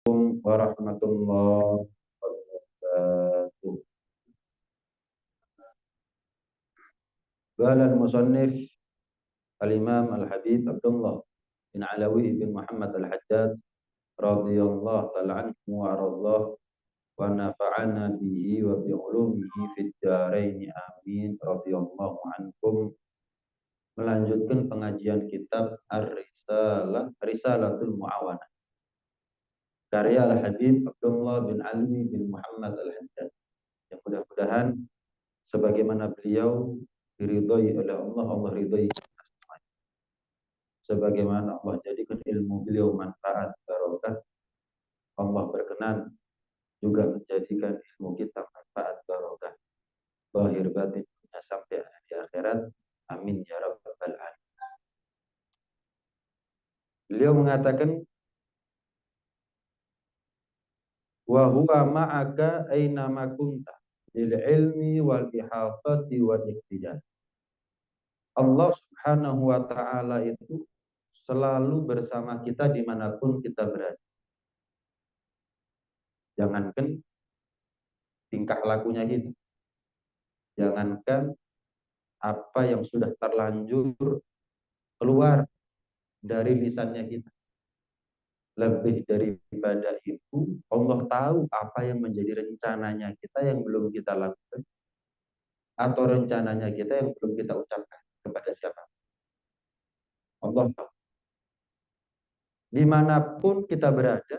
Warahmatullahi wabarakatuh. Qala al-musannif al-Imam Al-Habib Abdullah bin Alawi bin Muhammad Al-Haddad radhiyallahu ta'ala anhu wa radallahu wa nafa'ana bihi wa bi ulumihi fid dharain amin radhiyallahu ankum. Melanjutkan pengajian kitab Risalatul Muawanah karya Al-Habib Abdullah bin Ali bin Muhammad Al-Haddad, yang mudah-mudahan sebagaimana beliau diridhai oleh Allah, Allah ridhai sebagaimana Allah jadikan ilmu beliau manfaat barokah, Allah berkenan juga menjadikan ilmu kita manfaat barokah zahir batinnya sampai di akhirat. Amin ya rabbal alamin. Beliau mengatakan, wa huwa ma'aka aina ma kunta lil ilmi wal ihatati wal iqtidar. Allah Subhanahu wa ta'ala itu selalu bersama kita dimanapun kita berada. Jangankan tingkah lakunya kita, jangankan apa yang sudah terlanjur keluar dari lisannya kita, lebih daripada itu Allah tahu apa yang menjadi rencananya kita yang belum kita lakukan, atau rencananya kita yang belum kita ucapkan kepada siapa. Allah tahu. Dimanapun kita berada,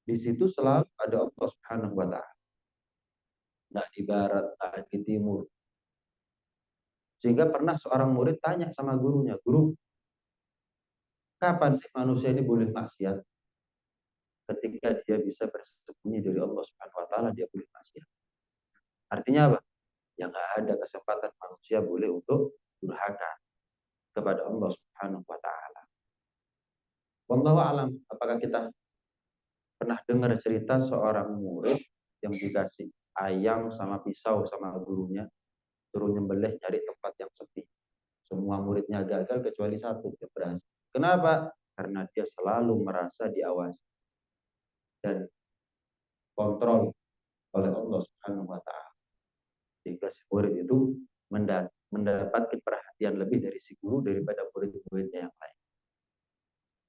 di situ selalu ada Allah Subhanahu wa ta'ala. Nah, di barat, nah di timur. Sehingga pernah seorang murid tanya sama gurunya, "Guru, kapan sih manusia ini boleh maksiat?" Ketika dia bisa bersembunyi dari Allah Subhanahu wa ta'ala, dia boleh maksiat. Artinya apa? Ya nggak ada kesempatan manusia boleh untuk durhaka kepada Allah Subhanahu wa ta'ala. Wallahu alam, apakah kita pernah dengar cerita seorang murid yang dikasih ayam sama pisau sama gurunya, suruh nyembelih nyari tempat yang sepi. Semua muridnya gagal kecuali satu yang berhasil. Kenapa? Karena dia selalu merasa diawasi dan kontrol oleh Allah Subhanahu wa ta'ala. Sehingga si murid itu mendapatkan perhatian lebih dari si guru daripada murid-muridnya yang lain.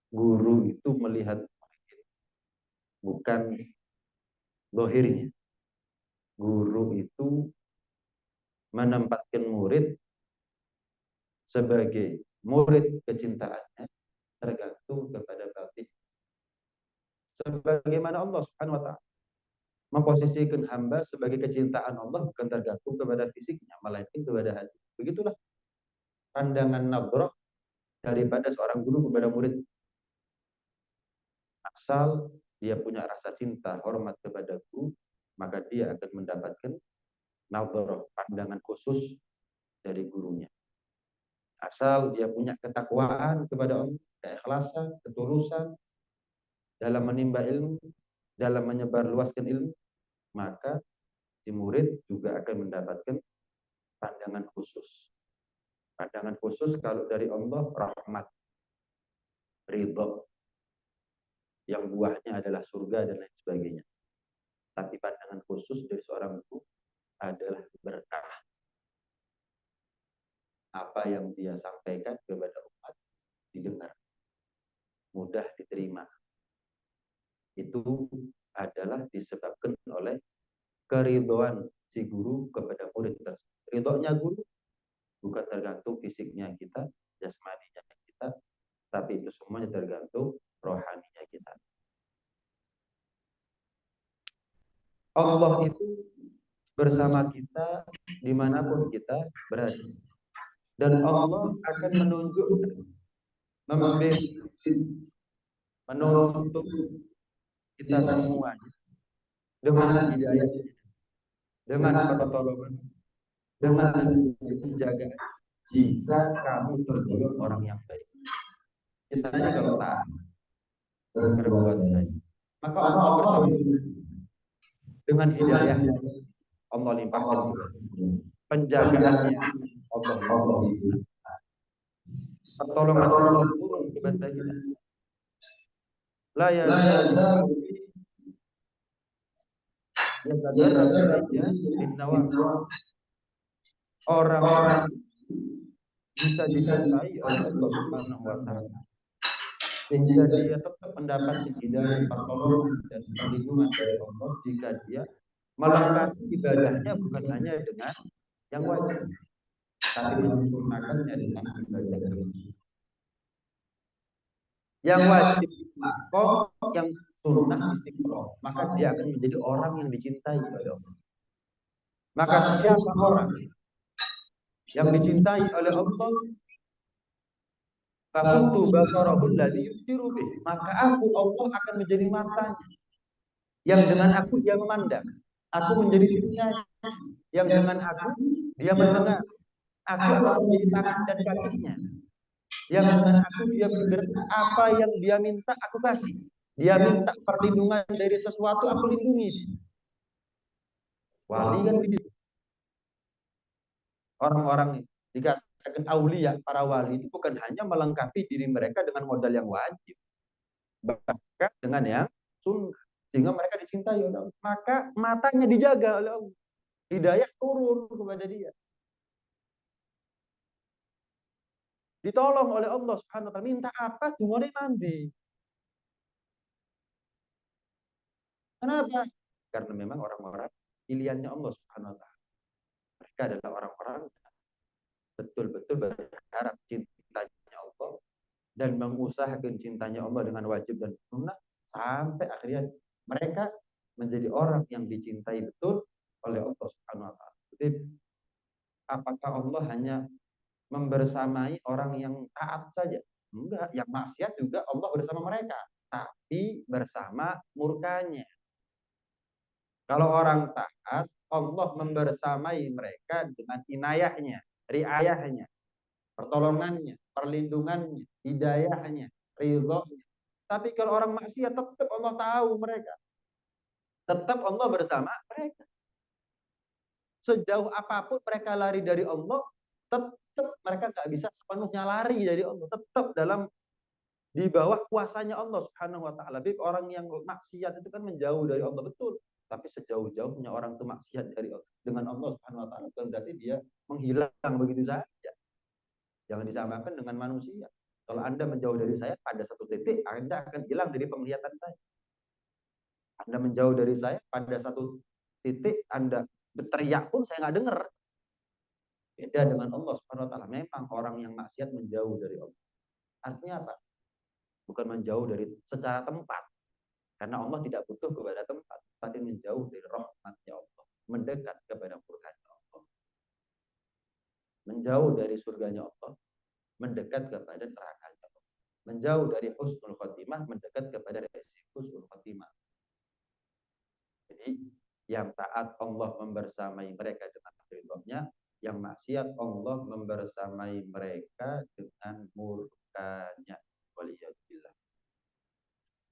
Guru itu melihat murid, bukan zahirnya. Guru itu menempatkan murid sebagai murid kecintaannya tergantung kepada batin. Sebagaimana Allah Subhanahu wa ta'ala memposisikan hamba sebagai kecintaan Allah bukan tergantung kepada fisiknya, melainkan kepada hati. Begitulah pandangan nadrah daripada seorang guru kepada murid. Asal dia punya rasa cinta, hormat kepada guru, maka dia akan mendapatkan nadrah, pandangan khusus dari gurunya. Asal dia punya ketakwaan kepada Allah, keikhlasan, ketulusan dalam menimba ilmu, dalam menyebarluaskan ilmu, maka si murid juga akan mendapatkan pandangan khusus. Pandangan khusus kalau dari Allah rahmat, ridho, yang buahnya adalah surga dan lain sebagainya. Tapi pandangan khusus dari seorang guru adalah berkah. Apa yang dia sampaikan kepada umat didengar, mudah diterima. Itu adalah disebabkan oleh keridhoan si guru kepada murid tersebut. Ridhonya guru bukan tergantung fisiknya kita, jasmaninya kita, tapi itu semuanya tergantung rohaninya kita. Allah itu bersama kita dimanapun kita berada. Dan Allah akan menunjukkan, membimbing, menuntut kita semuanya dengan hidayah, dengan pertolongan, dengan penjagaan. Jika kamu tergolong orang yang baik, kita ini kalau taat berbuat baik, maka Allah bersama dengan hidayah. Allah limpahkan penjagaannya, Allah limpahkan pertolongan Allah turun kepada kita. la yazalu abdi yatadarrabu ilayya bin nawafil. Orang itu bisa dicintai oleh Allah Subhanahu wa taala sehingga dia tetap mendapatkan hidayah, pertolongan dan perlindungan dari Allah jika dia melengkapi ibadahnya bukan hanya dengan yang wajib, tapi menyempurnakannya dengan ibadah yang sunnah. Yang wajib kok, yang sunnah istiqomah, maka dia akan menjadi orang yang dicintai oleh Allah. Maka siapa orang yang dicintai oleh Allah, fakuntu basarahul ladzi yubsiru bih, maka aku Allah akan menjadi matanya yang dengan aku dia memandang. Aku menjadi telinganya yang dengan aku dia mendengar. Aku akan menjadi tangan dan kakinya yang dengan aku dia bergerak. Apa yang dia minta aku kasih. Dia minta perlindungan dari sesuatu, aku lindungi. Wali kan begitu. Orang-orang dikatakan aulia, para wali itu bukan hanya melengkapi diri mereka dengan modal yang wajib, bahkan dengan yang sunnah, sehingga mereka dicintai oleh Allah. Maka matanya dijaga oleh Allah, hidayah turun kepada dia, ditolong oleh Allah Subhanahu wa taala. Minta apa semuanya mandi. Kenapa? Karena memang orang-orang pilihannya Allah Subhanahu wa taala. Mereka adalah orang-orang betul-betul berharap cintanya Allah dan mengusahakan cintanya Allah dengan wajib dan sunnah sampai akhirnya mereka menjadi orang yang dicintai betul oleh Allah Subhanahu wa taala. Jadi apakah Allah hanya membersamai orang yang taat saja? Enggak, yang maksiat juga Allah bersama mereka, tapi bersama murkanya. Kalau orang taat, Allah membersamai mereka dengan inayahnya, riayahnya, pertolongannya, perlindungannya, hidayahnya, ridhonya. Tapi kalau orang maksiat, tetap Allah tahu mereka. Tetap Allah bersama mereka. Sejauh apapun mereka lari dari Allah, tetap mereka nggak bisa sepenuhnya lari dari Allah. Tetap dalam di bawah kuasanya Allah Subhanahu wa taala. Jadi orang yang maksiat itu kan menjauh dari Allah, betul. Tapi sejauh-jauhnya orang itu maksiat dari Allah, dengan Allah Subhanahu wa taala, bukan berarti dia menghilang begitu saja. Jangan disamakan dengan manusia. Kalau Anda menjauh dari saya pada satu titik, Anda akan hilang dari penglihatan saya. Anda menjauh dari saya pada satu titik, Anda berteriak pun saya nggak dengar. Beda dengan Allah Subhanahu wa taala. Memang orang yang maksiat menjauh dari Allah. Artinya apa? Bukan menjauh dari secara tempat. Karena Allah tidak butuh kepada tempat, tapi menjauh dari rahmatnya Allah, mendekat kepada murkanya Allah. Menjauh dari surganya Allah, mendekat kepada nerakanya Allah. Menjauh dari husnul khotimah, mendekat kepada resiko husnul khotimah. Jadi yang taat Allah membersamai mereka dengan ridhonya, yang maksiat Allah membersamai mereka dengan murkanya. Waliyadillah.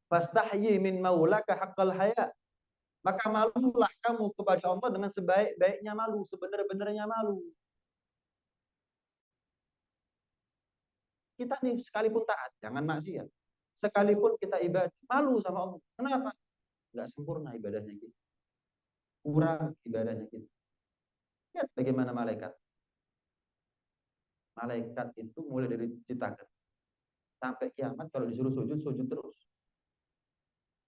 Fastahyi min maulaka haqqal haya. Maka malulah kamu kepada Allah dengan sebaik-baiknya malu, sebenar-benarnya malu. Kita nih sekalipun taat, jangan maksiat. Sekalipun kita ibadah, malu sama Allah. Kenapa? Nggak sempurna ibadahnya kita. Kurang ibadahnya kita. Lihat bagaimana malaikat. Malaikat itu mulai dari diciptakan sampai kiamat, kalau disuruh sujud, sujud terus.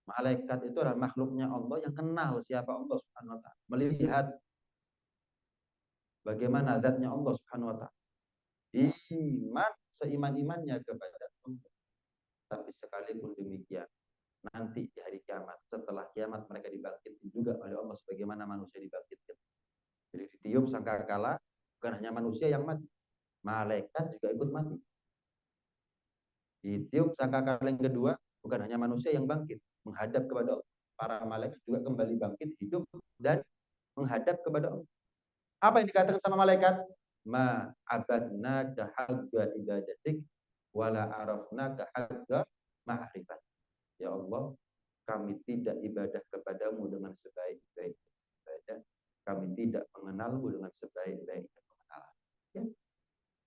Malaikat itu adalah makhluknya Allah yang kenal siapa Allah Subhanahu wa taala, melihat bagaimana zatnya Allah Subhanahu wa taala. Iman seiman-imannya kepada Allah. Tapi sekalipun demikian, nanti di hari kiamat, setelah kiamat mereka dibangkitkan juga oleh Allah sebagaimana manusia dibangkitkan. Jadi ditiup sangkakala, bukan hanya manusia yang mati, malaikat juga ikut mati. Ditiup sangkakala yang kedua, bukan hanya manusia yang bangkit, menghadap kepada Allah. Para malaikat juga kembali bangkit, hidup, dan menghadap kepada Allah. Apa yang dikatakan sama malaikat? Ma abadna kahagga ibadatik wala arafna kahagga ma'rifat. Ya Allah, kami tidak ibadah kepadamu dengan sebaik-baik ibadah. Kami tidak mengenalmu dengan sebaik-baiknya pengenalan. Ya.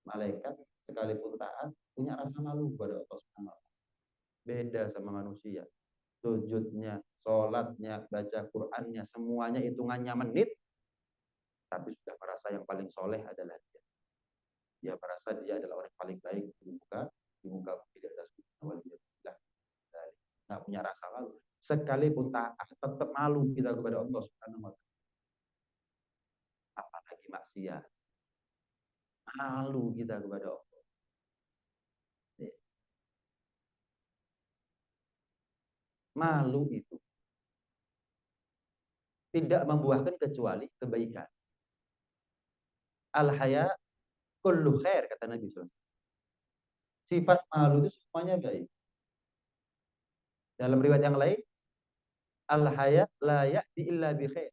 Malaikat sekalipun taat punya rasa malu kepada Allah Subhanahu wa taala. Beda sama manusia. sholatnya, baca Qur'annya, semuanya hitungannya menit, tapi sudah merasa yang paling soleh adalah dia. Dia merasa dia adalah orang paling baik di muka bumi di atas bumi. Nggak punya rasa malu. Sekalipun taat, tetap malu kita kepada Allah Subhanahu wa Ta'ala. Apalagi maksiat. Malu kita kepada Allah. Malu itu tidak membuahkan kecuali kebaikan. Al-haya kullu khair, kata Nabi SAW. Sifat malu itu semuanya baik. Dalam riwayat yang lain, al-haya la ya'ti illa bi khair.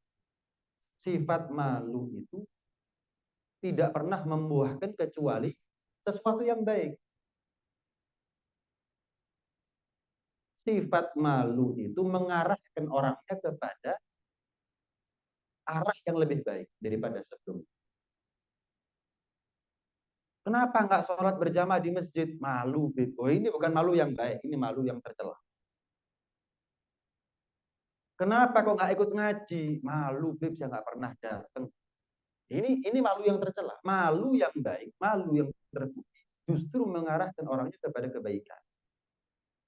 Sifat malu itu tidak pernah membuahkan kecuali sesuatu yang baik. Sifat malu itu mengarahkan orangnya kepada arah yang lebih baik daripada sebelumnya. Kenapa nggak sholat berjamaah di masjid? Malu, Beb. Oh, ini bukan malu yang baik, ini malu yang tercela. Kenapa kok nggak ikut ngaji? Malu, Beb, saya nggak pernah datang. Ini malu yang tercela. Malu yang baik, malu yang terpuji, justru mengarahkan orangnya kepada kebaikan.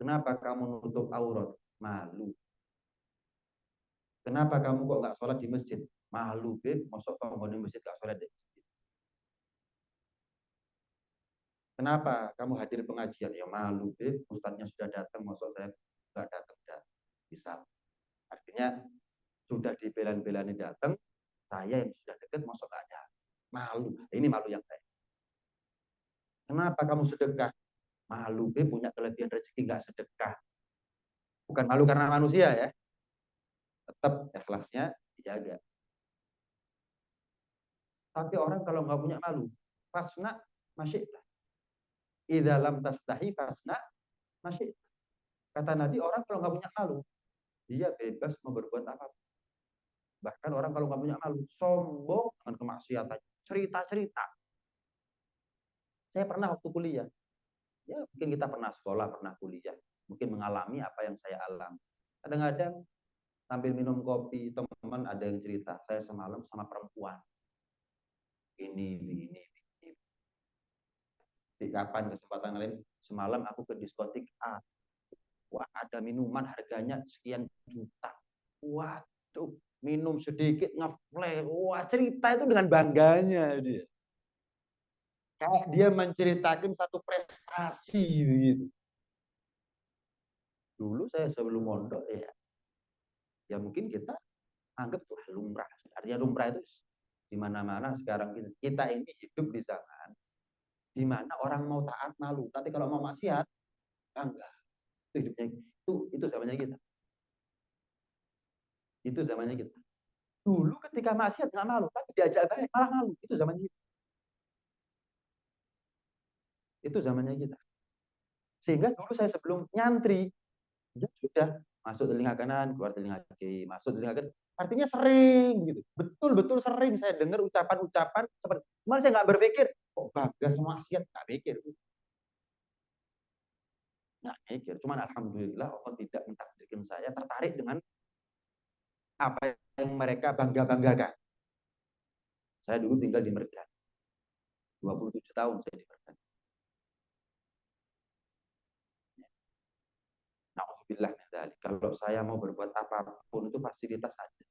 Kenapa kamu nutup aurat? Malu. Kenapa kamu kok nggak sholat di masjid? Malu, Beb. Masuk kamu di masjid nggak sholat di masjid? Kenapa kamu hadir pengajian? Ya malu, Beb. Ustadznya sudah datang, masuk saya nggak datang. Bisa. Artinya sudah dibela-belani datang, saya yang sudah dekat masuk nggak ada. Malu. Ini malu yang baik. Kenapa kamu sedekah? Malu, Beb, punya kelebihan rezeki nggak sedekah. Bukan malu karena manusia ya. Tetap ikhlasnya dijaga. Tapi orang kalau nggak punya malu, fasna masih. Idza lam tastahi fasna masih. Kata Nabi, orang kalau nggak punya malu, dia bebas mau berbuat apa. Bahkan orang kalau nggak punya malu, sombong dengan kemaksiatan, cerita-cerita. Saya pernah waktu kuliah, ya mungkin kita pernah sekolah, pernah kuliah, mungkin mengalami apa yang saya alami. Kadang-kadang sambil minum kopi, teman-teman ada yang cerita, saya semalam sama perempuan. Ini. Di kapan kesempatan lain, semalam aku ke diskotik A. Wah, ada minuman harganya sekian juta. Waduh, minum sedikit ngeplay. Wah, cerita itu dengan bangganya dia. Kayak dia menceritakan satu prestasi gitu. Dulu saya sebelum mondok ya mungkin kita anggap tuh lumrah. Artinya lumrah itu di mana-mana sekarang kita ini hidup di zaman di mana orang mau taat malu, tapi kalau mau maksiat enggak. Itu hidupnya itu zamannya kita. Itu zamannya kita. Dulu ketika maksiat nggak malu, tapi diajak baik malah malu. Itu zamannya kita. Itu zamannya kita. Sehingga dulu saya sebelum nyantri, ya sudah masuk telinga kanan, keluar telinga kiri, masuk telinga kanan. Artinya sering gitu. Betul-betul sering saya dengar ucapan-ucapan seperti, cuma saya nggak berpikir, kok Bagas maksiat, nggak pikir. Nggak pikir. Cuman alhamdulillah Allah tidak mentakdirkan saya tertarik dengan apa yang mereka bangga-banggakan. Saya dulu tinggal di Medan. 27 tahun saya di Medan. Alhamdulillah, kalau saya mau berbuat apapun itu fasilitas ada.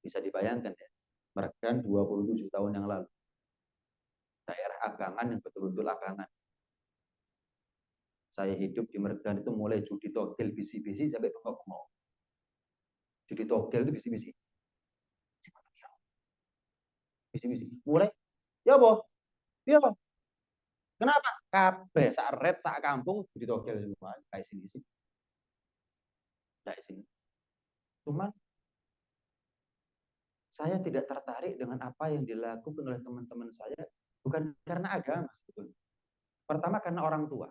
Bisa dibayangkan ya. Medan 27 tahun yang lalu. Daerah Abangan yang betul-betul Abangan. Saya hidup di Medan itu mulai judi togel bisi-bisi sampai bengok-bengok. Judi togel itu bisi-bisi. Bisi-bisi. Mulai, ya boh, ya boh. Kenapa? Kabeh sak red sak kampung judi togel semua kayak sini sih. Kayak sini. Cuman saya tidak tertarik dengan apa yang dilakukan oleh teman-teman saya, bukan karena agama sebetulnya. Pertama karena orang tua.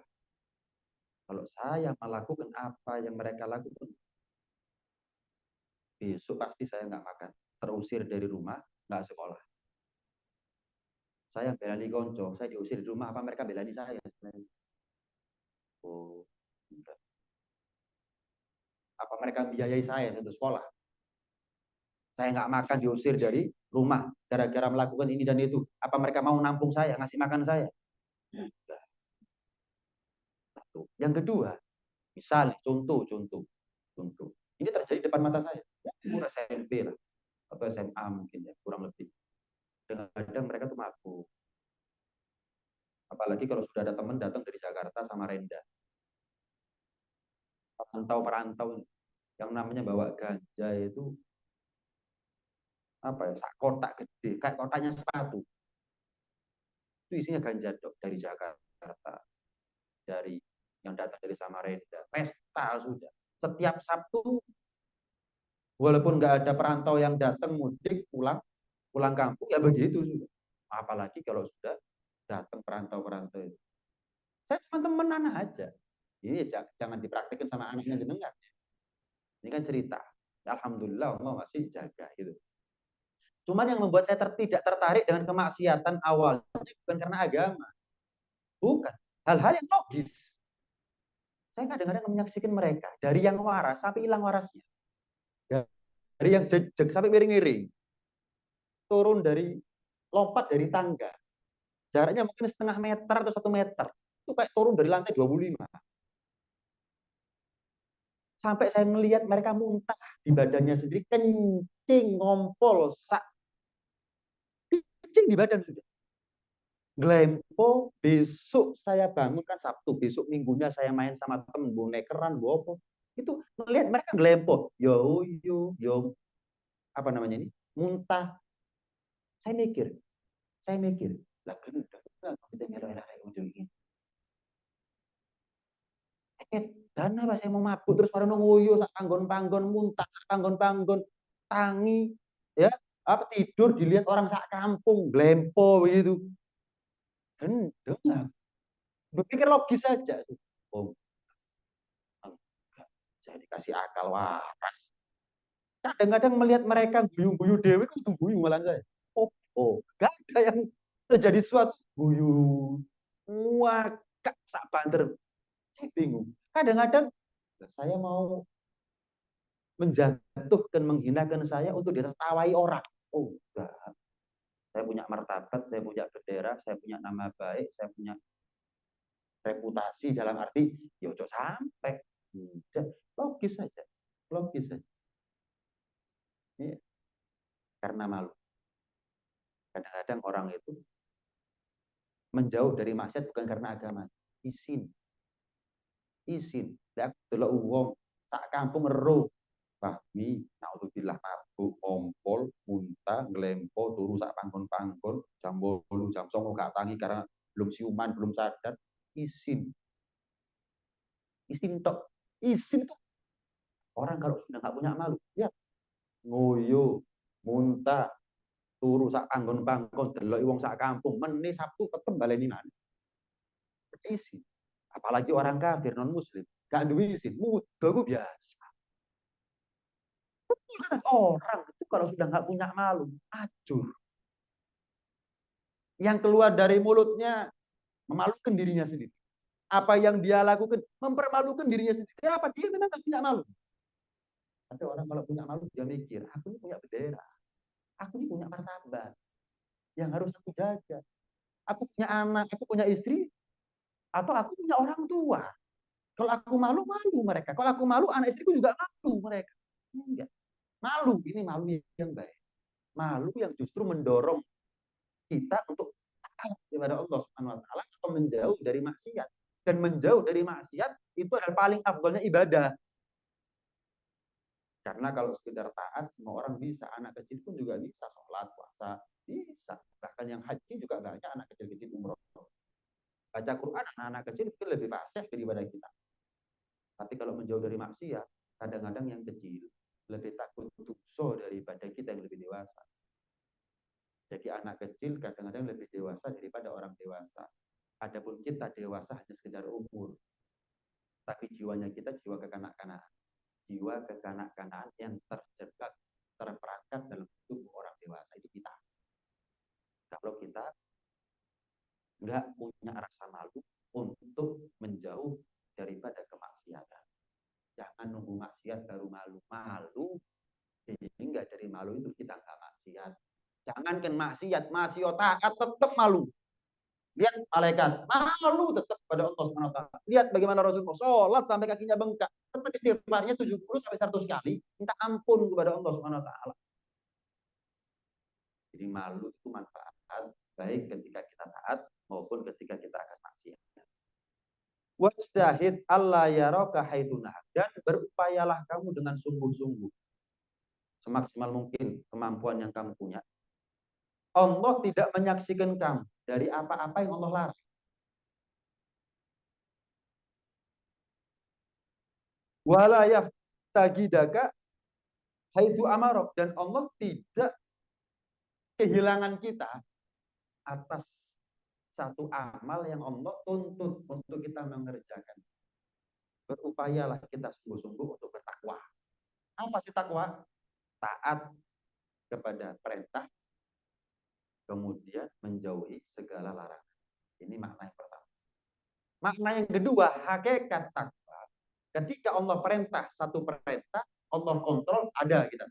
Kalau saya melakukan apa yang mereka lakukan, besok pasti saya nggak makan, terusir dari rumah, nggak sekolah. Saya belani konco, saya diusir di rumah, apa mereka belani saya? Oh, Apa mereka biayai saya untuk sekolah? Saya nggak makan diusir dari rumah gara-gara melakukan ini dan itu. Apa mereka mau nampung saya, ngasih makan saya? Satu. Yang kedua, misalnya contoh. Ini terjadi depan mata saya. Ya, umur SMP lah atau SMA mungkin ya, kurang lebih. Kadang mereka tuh mabuk. Apalagi kalau sudah ada teman datang dari Jakarta sama Renda. Perantau-perantau yang namanya bawa ganja itu apa ya, sak kotak gede, kayak kotaknya sepatu. Itu isinya ganja dok dari Jakarta, dari yang datang dari Samarinda. Pesta sudah. Setiap Sabtu, walaupun nggak ada perantau yang datang mudik pulang kampung ya begitu sudah. Apalagi kalau sudah datang perantau-perantau itu. Saya cuma temenan aja. Ini jangan dipraktikkan sama anaknya jenengan. Ini kan cerita. Alhamdulillah Allah masih jaga gitu. Cuman yang membuat saya tidak tertarik dengan kemaksiatan awalnya bukan karena agama. Bukan. Hal-hal yang logis. Saya kadang-kadang menyaksikan mereka. Dari yang waras sampai hilang warasnya. Dari yang jejak sampai miring-miring. Turun dari, lompat dari tangga. Jaraknya mungkin setengah meter atau 1 meter. Itu kayak turun dari lantai 25. Sampai saya melihat mereka muntah di badannya sendiri. Kencing, ngompol, kencing di badan sudah. Glempo, besok saya bangun kan Sabtu, besok minggunya saya main sama temen bonekeran, bopo. Itu melihat mereka glempo, yo, apa namanya ini, muntah. Saya mikir, lah kita ngelak ujung ini. Dan apa saya mau mabuk terus para nungguyo sak panggon-panggon muntah sak panggon-panggon tangi ya apa tidur dilihat orang sak kampung glempo begitu. Gendeng. Berpikir logis saja. Oh, enggak. Saya dikasih akal waras. Kadang-kadang melihat mereka guyu-guyu dewi, itu guyu malah saya. Gak ada yang terjadi suatu guyu. Wah, kak, sak banter. Saya bingung. Kadang-kadang saya mau menjatuhkan, menghinakan saya untuk ditertawai orang. Oh, enggak. Saya punya martabat, saya punya bendera, saya punya nama baik, saya punya reputasi dalam arti, ya ojo sampai. Udah, logis saja. Logis saja. Ya, karena malu. Kadang-kadang orang itu menjauh dari maksiat bukan karena agama. Isin. Isin. Nek delok wong sak kampung ero. Bahmi, naudzubillah mabuk, ompol, muntah, ngelempo, turu sak panggon-panggon, jam 8, jam 9 gak tangi karena belum siuman, belum sadar. Isin. Isin tok. Isin tuh orang kalau sudah nggak punya malu, ya ngoyo, muntah, turu sak panggon-panggon, delok wong sak kampung, meni Sabtu tetep baleni mana. Isin. Apalagi orang kafir non muslim, gak duwe isin, mudah gue biasa. Orang itu kalau sudah nggak punya malu, acur. Yang keluar dari mulutnya memalukan dirinya sendiri. Apa yang dia lakukan mempermalukan dirinya sendiri. Apa dia memang nggak punya malu? Tapi orang kalau punya malu dia mikir, aku ini punya bendera, aku ini punya martabat yang harus aku jaga. Aku punya anak, aku punya istri, atau aku punya orang tua. Kalau aku malu, malu mereka. Kalau aku malu, anak istriku juga malu mereka. Enggak. Malu, ini malu yang baik. Malu yang justru mendorong kita untuk taat kepada Allah Subhanahu wa taala atau menjauh dari maksiat. Dan menjauh dari maksiat itu adalah paling afdolnya ibadah. Karena kalau sekedar taat semua orang bisa, anak kecil pun juga bisa sholat, puasa, bisa. Bahkan yang haji juga banyak anak kecil-kecil umroh. Baca Quran anak-anak kecil itu lebih fasih daripada kita. Tapi kalau menjauh dari maksiat, kadang-kadang yang kecil lebih takut dosa daripada kita yang lebih dewasa. Jadi anak kecil kadang-kadang lebih dewasa daripada orang dewasa. Adapun kita dewasa hanya sekedar umur, tapi jiwanya kita jiwa kekanak-kanakan. Jiwa kekanak-kanakan yang terjebak, terperangkap dalam tubuh orang dewasa itu kita. Kalau kita nggak punya rasa malu untuk menjauh daripada kemaksiatan. Jangan nunggu maksiat baru malu-malu, sehingga dari malu itu kita nggak maksiat. Jangankan maksiat, masih taat tetap malu. Lihat malaikat, malu tetap pada Allah SWT. Lihat bagaimana Rasulullah sholat sampai kakinya bengkak. Tetap istighfarnya 70 sampai 100 kali. Minta ampun kepada Allah SWT. Jadi malu itu manfaat baik ketika kita taat maupun ketika kita akan maksiat. Wajtahid Allah yaraka haitsu dan berupayalah kamu dengan sungguh-sungguh semaksimal mungkin kemampuan yang kamu punya. Allah tidak menyaksikan kamu dari apa-apa yang Allah larang. Wala yaftagidaka haitsu amarok, dan Allah tidak kehilangan kita atas satu amal yang Allah tuntut untuk kita mengerjakan. Berupayalah kita sungguh-sungguh untuk bertakwa. Apa sih takwa? Taat kepada perintah, kemudian menjauhi segala larangan. Ini makna yang pertama. Makna yang kedua, hakikat takwa. Ketika Allah perintah satu perintah, Allah kontrol, ada kita.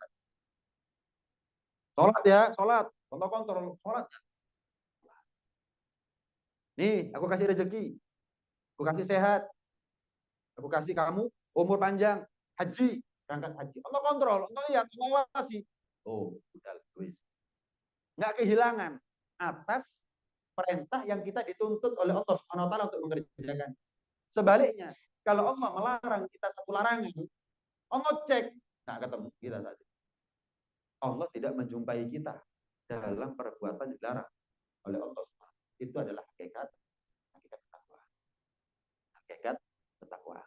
Sholat ya, sholat. Allah kontrol, sholat ya. Nih, aku kasih rezeki, aku kasih sehat, aku kasih kamu umur panjang, haji, berangkat haji. Allah kontrol, Allah lihat, Allah wasi. Oh, udah, wis. Nggak kehilangan atas perintah yang kita dituntut oleh Allah Subhanahu wa taala untuk mengerjakan. Sebaliknya, kalau Allah melarang kita satu larangan, Allah cek, nah ketemu kita tadi. Allah tidak menjumpai kita dalam perbuatan yang dilarang oleh Allah Subhanahu. Itu adalah hakikat takwa. Hakikat ketakwaan.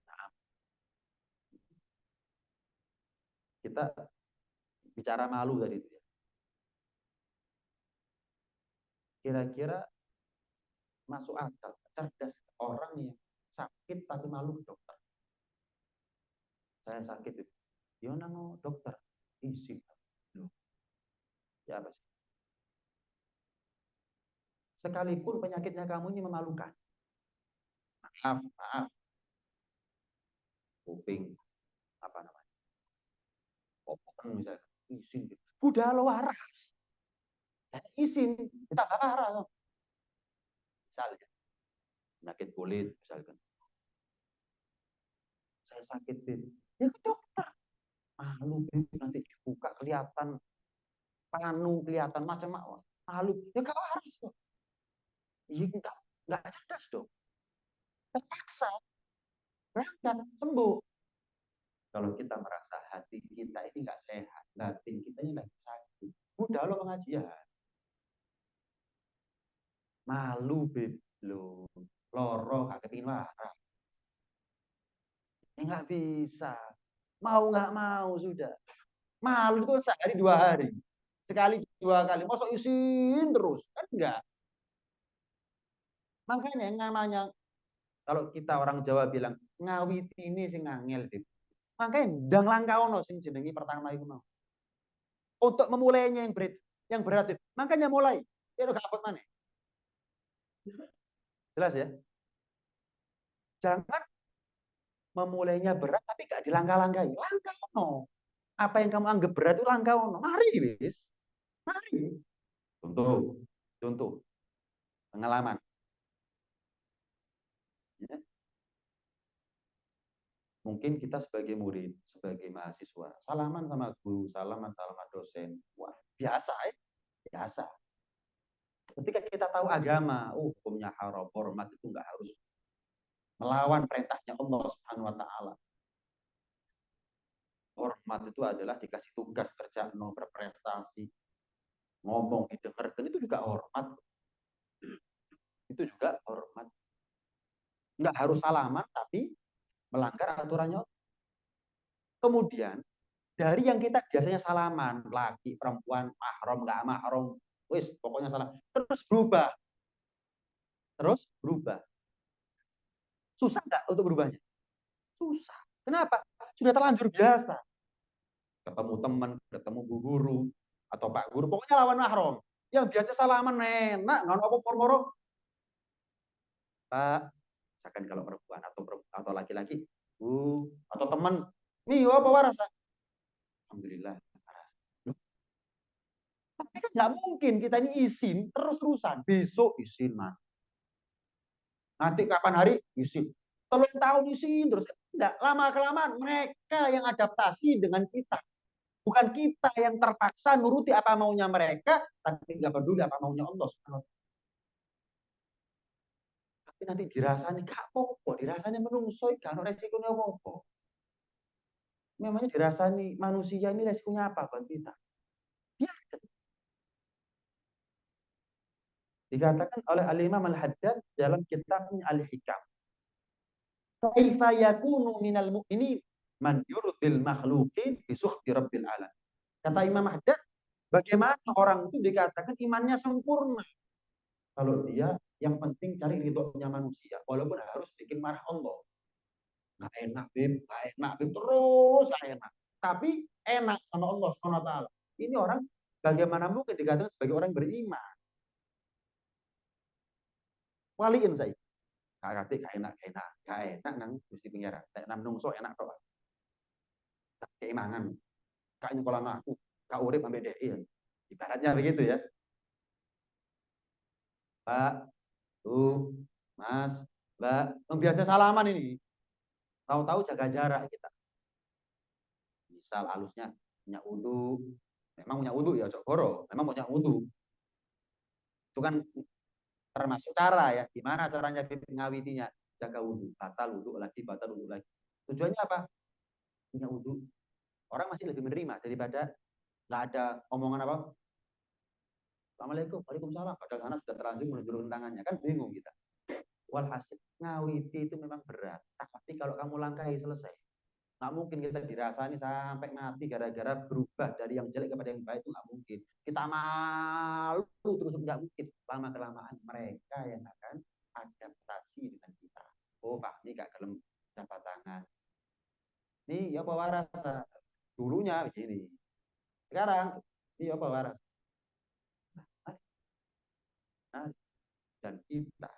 Nah, kita bicara malu tadi itu ya. Kira-kira masuk akal, cerdas orang yang sakit tapi malu ke dokter. Saya sakit itu. Yo nano dokter, isi. Ya apa sih? Sekalipun penyakitnya kamu ini memalukan. Maaf. Kuping apa namanya? Open misalnya, isin. Udah lo waras. Isin, kita nggak waras. Misalnya, penyakit kulit misalkan. Saya sakit, ya ke dokter. Malu, nanti dibuka kelihatan panu, kelihatan macam-macam. Malu, ya gak waras dong. Ya nggak cerdas dong. Terpaksa berangkat sembuh. Kalau kita merasa hati kita ini nggak sehat, batin kita ini lagi sakit, udah lo pengajian. Malu beb lo, loro gak kepingin waras. Ini nggak bisa. Mau nggak mau sudah. Malu itu sehari 2 hari. Sekali 2 kali. Masa isin terus? Kan enggak. Makanya yang namanya, kalau kita orang Jawa bilang, ngawit ini sing ngangel. Makanya ndang langkaono sing jenengi pertama itu mau. Untuk memulainya yang berat itu. Makanya mulai. Ya udah gak mana. Jelas ya? Jangan memulainya berat tapi gak dilangkah-langkahi. Langkaono. Apa yang kamu anggap berat itu langkaono. Mari, wis. Mari. Contoh pengalaman. Ya. Mungkin kita sebagai murid, sebagai mahasiswa, salaman sama guru, salaman sama dosen. Wah, biasa ya. Biasa. Ketika kita tahu agama, hukumnya haram, hormat itu nggak harus melawan perintahnya Allah Subhanahu wa taala. Hormat itu adalah dikasih tugas kerja, berprestasi, ngomong didengarkan, itu juga hormat. Itu juga hormat. Nggak harus salaman, tapi melanggar aturannya. Kemudian dari yang kita biasanya salaman, laki, perempuan, mahram, nggak mahram, wis pokoknya salah, terus berubah. Susah nggak untuk berubahnya? Susah. Kenapa? Sudah terlanjur biasa. Ketemu teman, ketemu bu guru, atau pak guru, pokoknya lawan mahram. Yang biasa salaman enak, nggak apa-apa. Pak, Misalkan kalau perempuan atau laki-laki, atau teman, nih apa waras? Alhamdulillah. Tapi kan nggak mungkin kita ini izin terus-terusan. Besok izin, mas. Nanti kapan hari izin. Tolong tahun izin terus. Enggak, lama-kelamaan mereka yang adaptasi dengan kita. Bukan kita yang terpaksa nuruti apa maunya mereka, tapi nggak peduli apa maunya Allah. Tapi nanti dirasanya gak apa-apa, dirasanya menungso, gak ada resikonya apa-apa. Memangnya dirasani manusia ini resikonya apa buat kita? Biarkan. Dikatakan oleh Al-Imam Al-Haddad dalam kitabnya Al-Hikam. Kaifa yakunu minal mu'minin man yurdil makhluqin bi sukhti rabbil alam. Kata Imam Haddad, bagaimana orang itu dikatakan imannya sempurna kalau dia yang penting cari ridhonya manusia walaupun harus bikin marah Allah. Nggak enak, Bim, nggak enak, Bim, terus nggak enak. Tapi enak sama Allah SWT. Ini orang bagaimana mungkin dikatakan sebagai orang beriman. Waliin saya. Gak kate gak enak, gak enak, gak enak nang Gusti Pangeran. Nek nang nungso enak kok. Keimangan. Kak nyekolah aku, kak urip ambek dhek. Ibaratnya begitu ya. Pak, tuh, Mas, Mbak, biasa salaman ini. Tahu-tahu jaga jarak kita. Misal halusnya punya wudhu, memang punya wudhu ya, cok goro, memang punya wudhu. Itu kan termasuk cara ya, gimana caranya ngawitinya, jaga wudhu, batal wudhu lagi. Tujuannya apa? Punya wudhu. Orang masih lebih menerima daripada nggak ada omongan apa. Assalamualaikum, waalaikumsalam. Padahal sana sudah terlanjur menunjukkan tangannya, kan bingung kita. Walhasil ngawiti itu memang berat, tapi kalau kamu langkahi selesai. Nggak mungkin kita dirasani sampai mati gara-gara berubah dari yang jelek kepada yang baik, itu nggak mungkin. Kita malu terus, nggak mungkin. Lama kelamaan mereka yang akan adaptasi dengan kita. Oh pak, ini gak kelem dapat tangan. Ini ya apa waras? Dulunya begini. Sekarang ini apa waras? Nah, dan kita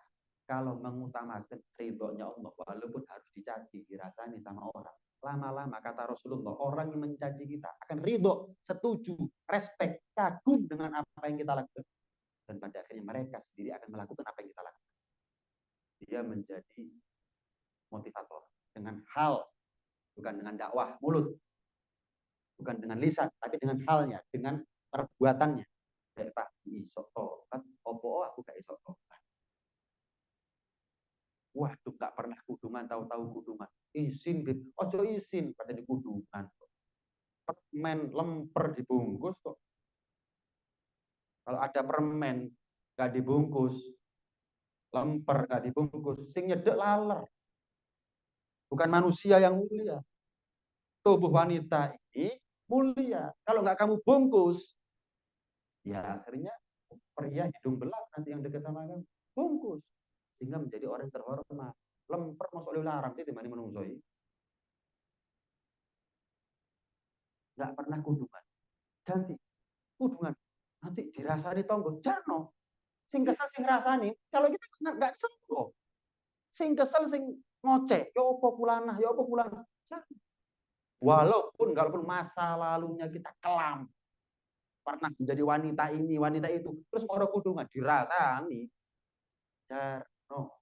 kalau mengutamakan ridhonya Allah, walaupun harus dicaci, dirasani sama orang, lama-lama kata Rasulullah, orang yang mencaci kita akan ridho, setuju, respect, kagum dengan apa yang kita lakukan. Dan pada akhirnya mereka sendiri akan melakukan apa yang kita lakukan. Dia menjadi motivator dengan hal, bukan dengan dakwah mulut, bukan dengan lisan, tapi dengan halnya, dengan perbuatannya. Kayak Pak, iso tobat, opo aku gak iso tobat. Waduh, gak pernah kudungan, tahu-tahu kudungan. Izin, ojo izin pada di kudungan. Permen lemper dibungkus kok. Kalau ada permen gak dibungkus, lemper gak dibungkus, sing nyedek laler. Bukan manusia yang mulia. Tubuh wanita ini mulia. Kalau nggak kamu bungkus, ya akhirnya pria hidung belang nanti yang dekat sama kamu. Bungkus. Sehingga menjadi orang terhormat. Lemper masuk oleh larang sih dimana menungsoi. Nggak pernah kudungan. Ganti kudungan. Nanti dirasani tonggo. Jano. Sing kesel sing rasani. Kalau kita nggak sentuh. Sing kesel sing ngoceh. Ya apa pulanah, ya apa pulanah. Walaupun masa lalunya kita kelam, pernah menjadi wanita ini, wanita itu, terus orang kudungan dirasani. Jarno.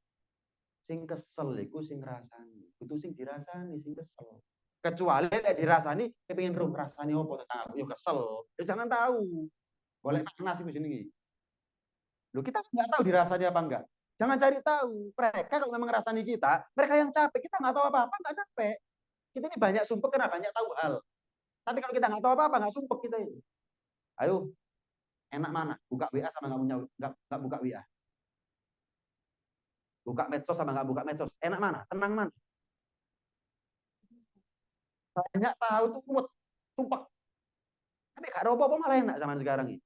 Sing kesel iku sing rasani. Itu sing dirasani, sing kesel. Kecuali lek dirasani kepengin roh rasani opo tentang aku yo kesel. Ya jangan tahu. Boleh panas iku jenenge. Loh kita nggak tahu dirasani apa enggak. Jangan cari tahu. Mereka kalau memang rasani kita, mereka yang capek. Kita nggak tahu apa-apa, nggak capek. Kita ini banyak sumpah karena banyak tahu hal. Tapi kalau kita nggak tahu apa-apa, nggak sumpah kita ini. Ayo, enak mana? Buka WA sama nggak buka WA? Buka medsos sama nggak buka medsos? Enak mana? Tenang mana? Banyak tahu tuh kuat, sumpah. Tapi gak ada apa-apa malah enak zaman sekarang ini.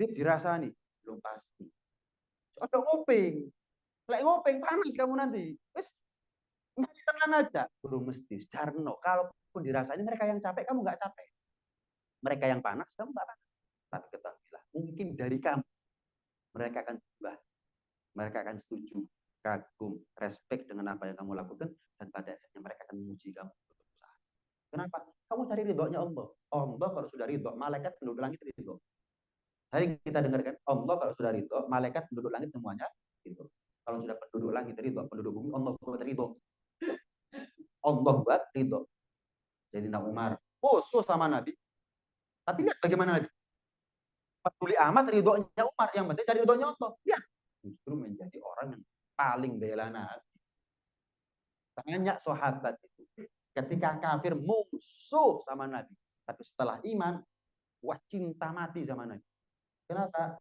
Jadi dirasani, belum pasti. Ada ngopeng. Lek ngopeng panas kamu nanti. Wis tenang aja. Belum mesti. Jarno, kalaupun dirasani mereka yang capek, kamu nggak capek. Mereka yang panas, kamu nggak panas. Tapi ketahuilah, mungkin dari kamu mereka akan berubah. Mereka akan setuju. kagum, respect dengan apa yang kamu lakukan, dan pada akhirnya mereka akan memuji kamu. Kenapa? Kamu cari ridhonya Allah. Allah kalau sudah ridho, malaikat penduduk langit ridho. Hari kita dengarkan, Allah kalau sudah ridho, malaikat penduduk langit semuanya ridho. Kalau sudah penduduk langit ridho, penduduk bumi, Allah buat ridho. Allah buat ridho. Jadi Umar, khusus sama Nabi. Tapi lihat bagaimana Nabi. Peduli amat ridhonya Umar. Yang penting cari ridhonya Allah. Ya, justru menjadi orang yang paling bela Nabi. Banyak sahabat itu. Ketika kafir musuh sama Nabi. Tapi setelah iman, wah cinta mati sama Nabi. Kenapa?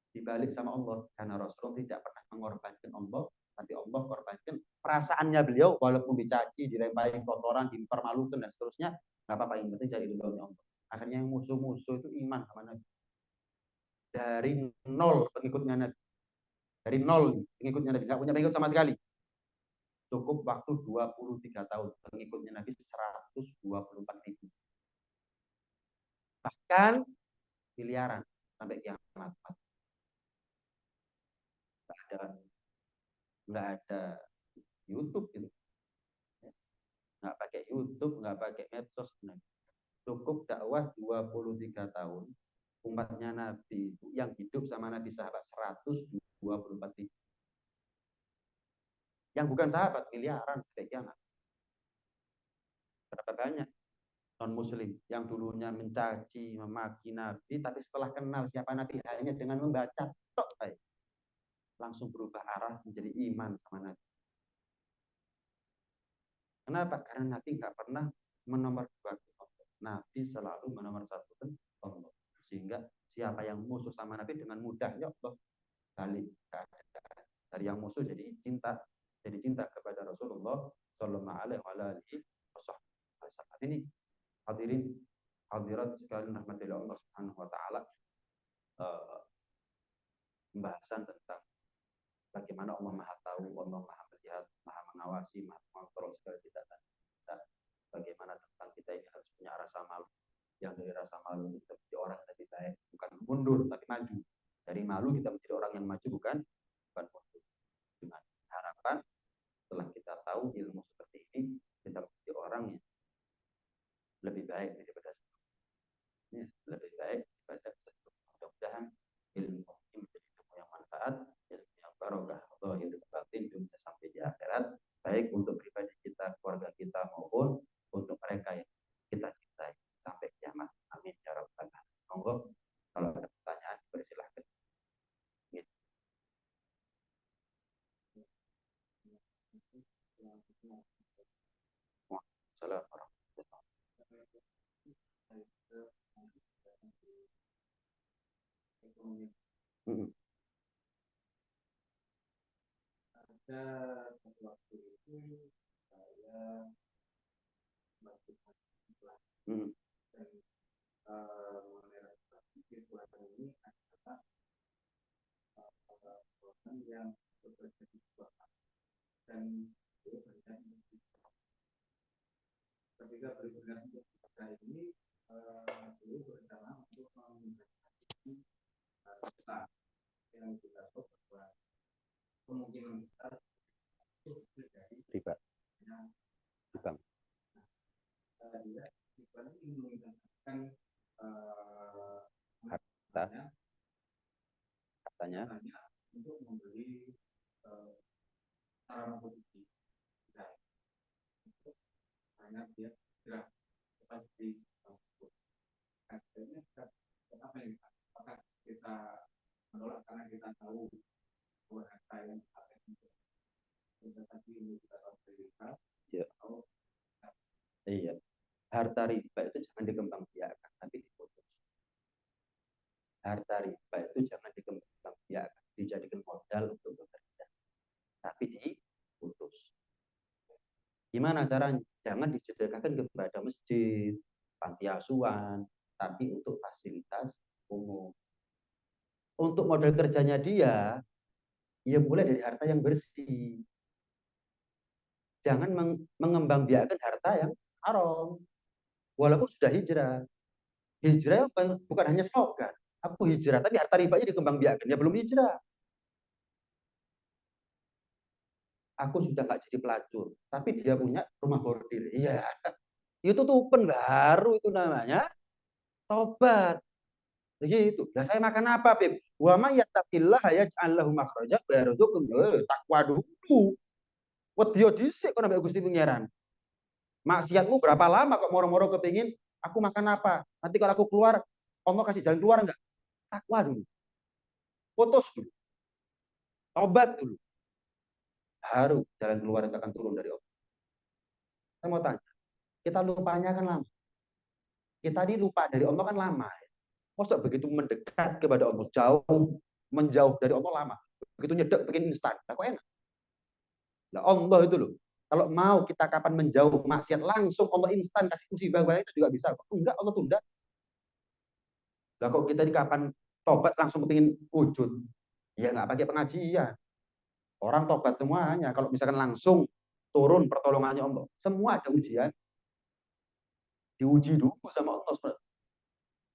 Dibalik sama Allah. Karena Rasulullah tidak pernah mengorbankan Allah, tapi Allah korbankan perasaannya beliau, walaupun dicaci, dilemparin kotoran, dipermalukan, dan seterusnya. Nggak apa-apa, yang penting cari ridhonya Allah. Akhirnya yang musuh-musuh itu iman sama Nabi. Dari nol pengikutnya Nabi. Dari nol pengikutnya Nabi. Nggak punya pengikut sama sekali. Cukup waktu 23 tahun. Pengikutnya Nabi 124 ribu. Bahkan miliaran sampai kiamat. Nggak ada YouTube gitu. Nggak pakai YouTube, nggak pakai medsos. Cukup dakwah 23 tahun. Umatnya Nabi itu yang hidup sama Nabi sahabat 124 ribu. Yang bukan sahabat miliaran sampai kiamat. Berapa banyak non muslim yang dulunya mencaci, memaki Nabi, tapi setelah kenal siapa Nabi hanya dengan membaca tok baik, langsung berubah arah menjadi iman sama Nabi. Kenapa? Karena Nabi nggak pernah menomorsatukan Allah. Nabi selalu menomorsatukan Allah. Sehingga siapa yang musuh sama Nabi dengan mudahnya Allah balik dari yang musuh jadi cinta kepada Rasulullah Shallallahu Alaihi Wasallam. Ini hadirin hadirat sekalian rahmatillah Allah Subhanahu Wa Taala, pembahasan tentang bagaimana Allah Maha Tahu, Allah Maha Melihat, Maha Mengawasi, Maha Mengontrol segala tindakan kita. Bagaimana tentang kita ini harus punya rasa malu. Yang dari rasa malu kita menjadi orang yang lebih baik, bukan mundur tapi maju. Dari malu kita menjadi orang yang maju, bukan mundur. Dengan harapan setelah kita tahu ilmu seperti ini, kita menjadi orang yang lebih baik daripada sebelumnya, lebih baik daripada sebelumnya. Mudah-mudahan ilmu ini menjadi ilmu yang manfaat, ilmu yang barokah, zahir dan batin dunia sampai di akhirat, baik untuk pribadi kita, keluarga kita, maupun untuk mereka yang kita cintai sampai kiamat. Amin ya rabbal alamin. Monggo kalau ada pertanyaan bersilahkan. Assalamualaikum warahmatullahi. Ada satu waktu itu saya melakukan dan mengenai kehidupan ini adalah orang yang bekerja di sebuah dan dia berjanji ketika berjanji kepada ini dia berencana untuk menginvestasi kita yang kita tahu bahwa kemungkinan besar itu terjadi riba hutang. Dia ingin menginvestasikan hartanya untuk membeli sarana produksi karena dia gerak seperti akhirnya apa yang apakah kita menolak karena kita tahu bahwa harta yang itu investasi ini kita tahu riba atau iya, harta riba itu jangan dikembangbiakan tapi diputus. Harta riba itu jangan dikembangbiakan, dijadikan modal untuk bekerja tapi diputus. Gimana caranya? Jangan disediakan kepada masjid, panti asuhan, tapi untuk fasilitas umum. Untuk modal kerjanya dia mulai dari harta yang bersih. Jangan mengembangbiakan harta yang haram. Walaupun sudah hijrah. Hijrah bukan hanya slogan. Aku hijrah, tapi harta ribanya dikembangbiakan. Ya belum hijrah. aku sudah nggak jadi pelacur, tapi dia punya rumah bordir. Iya, itu tuh baru itu namanya tobat. Begitu. Lah saya makan apa, Beb? Wa may yattaqillah yaj'al lahu makhraja wa yarzuqhu. Takwa dulu. Wedya dhisik kok nambah Gusti Pangeran. Maksiatmu berapa lama kok moro-moro kepingin aku makan apa? Nanti kalau aku keluar, Allah kasih jalan keluar enggak? Takwa dulu. Putus dulu. Tobat dulu. Baru jalan keluar itu akan turun dari Allah. Saya mau tanya, kita lupanya kan lama. Kita ini lupa dari Allah kan lama. Masa begitu mendekat kepada Allah, jauh, menjauh dari Allah lama. Begitu nyedek bikin instan. Nah, kok enak? Nah, Allah itu loh. Kalau mau kita kapan menjauh maksiat langsung Allah instan kasih musibah itu juga bisa. Enggak, Allah tunda. Lah kok kita di kapan tobat langsung kepingin wujud? Ya nggak pakai pengajian. Orang tobat semuanya. Kalau misalkan langsung turun pertolongannya Allah. Semua ada ujian. Diuji dulu sama Allah.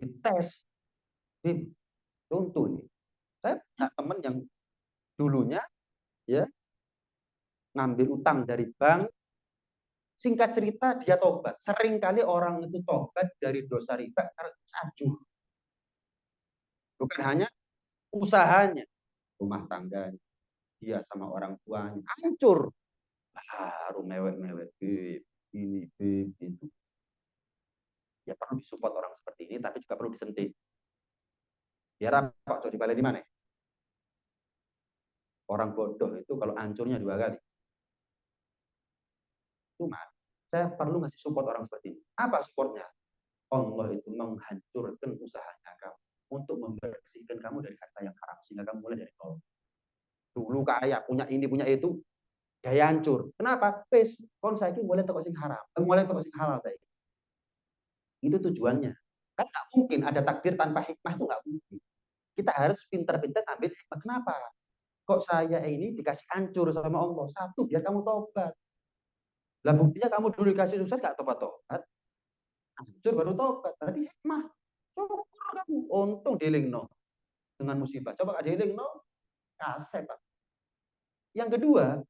Dites. Ini contoh nih. Saya punya teman yang dulunya ya ngambil utang dari bank. Singkat cerita dia tobat. Sering kali orang itu tobat dari dosa riba karena acuh. Bukan hanya usahanya, rumah tangganya, dia sama orang tuanya hancur. Baru mewek-mewek, ini, itu. Ya perlu disupport orang seperti ini, tapi juga perlu disentil. Biar apa? Coba dibalik di mana? Orang bodoh itu kalau hancurnya 2 kali. Cuma saya perlu ngasih support orang seperti ini. Apa supportnya? Allah itu menghancurkan usahanya kamu untuk membersihkan kamu dari harta yang haram sehingga kamu mulai dari nol. Dulu kaya punya ini punya itu gaya hancur. Kenapa? Pes, kon saya mulai toko sing haram, mulai toko sing halal tadi. Itu tujuannya. Kan nggak mungkin ada takdir tanpa hikmah itu nggak mungkin. Kita harus pintar-pintar ambil hikmah. Kenapa? Kok saya ini dikasih hancur sama Allah? Satu, biar kamu tobat. Lah buktinya kamu dulu dikasih sukses nggak tobat-tobat. Hancur baru tobat. Berarti hikmah. Syukur kamu. Untung dilingno dengan musibah. Coba nggak dilingno, kasep Pak. Yang kedua,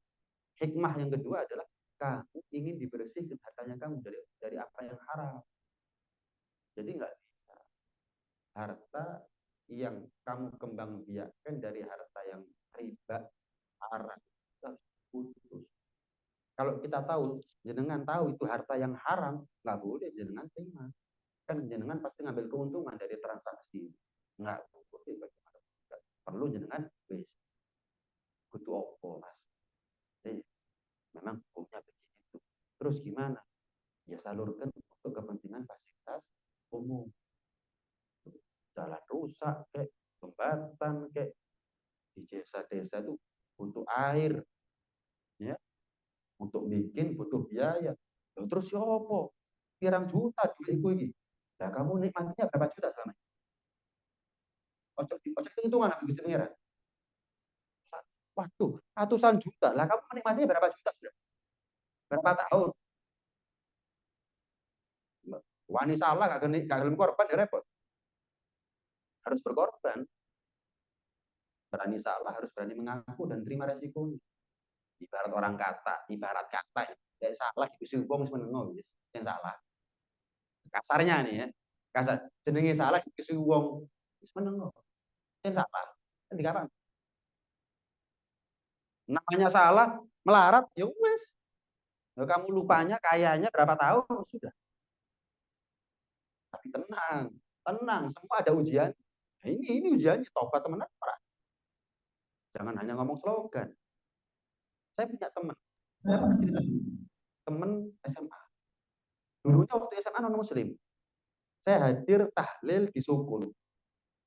hikmah yang kedua adalah kamu ingin dibersihkan hartanya kamu dari apa yang haram. Jadi nggak bisa harta yang kamu kembang biakkan dari harta yang riba haram harus putus. Kalau kita tahu, jenengan tahu itu harta yang haram, nggak boleh jenengan terima. Kan jenengan pasti ngambil keuntungan dari transaksi. Nggak boleh bagaimana. Perlu jenengan wis kudu opo mas. Jadi, memang hukumnya begitu. Terus gimana? Ya salurkan untuk kepentingan fasilitas umum. Jalan rusak, kayak jembatan, kayak di desa-desa itu butuh air, ya, untuk bikin butuh biaya. Lalu terus ya apa? Pirang juta duitku ini. Nah kamu nikmatinya berapa juta selama ini? Ojo hitungan aku bisa mengira. Waduh, ratusan juta. Lah kamu menikmatinya berapa juta? Berapa tahun? Wani salah gak gelem korban ya repot. Harus berkorban. Berani salah harus berani mengaku dan terima resikonya. Ibarat kata ya salah itu wong wis menengo wis yang salah. Kasarnya nih ya. Kasar. Jenenge salah itu wong wis menengo. Yang salah. Kan di kapan? Namanya salah, melarat, ya wes. Kamu lupanya kayanya berapa tahun sudah. Tapi tenang, tenang, semua ada ujian. Nah, ini ujiannya tobat teman apa? Jangan hanya ngomong slogan. Saya punya teman, saya pernah cerita teman SMA. Dulunya waktu SMA non muslim. Saya hadir tahlil di Sukun.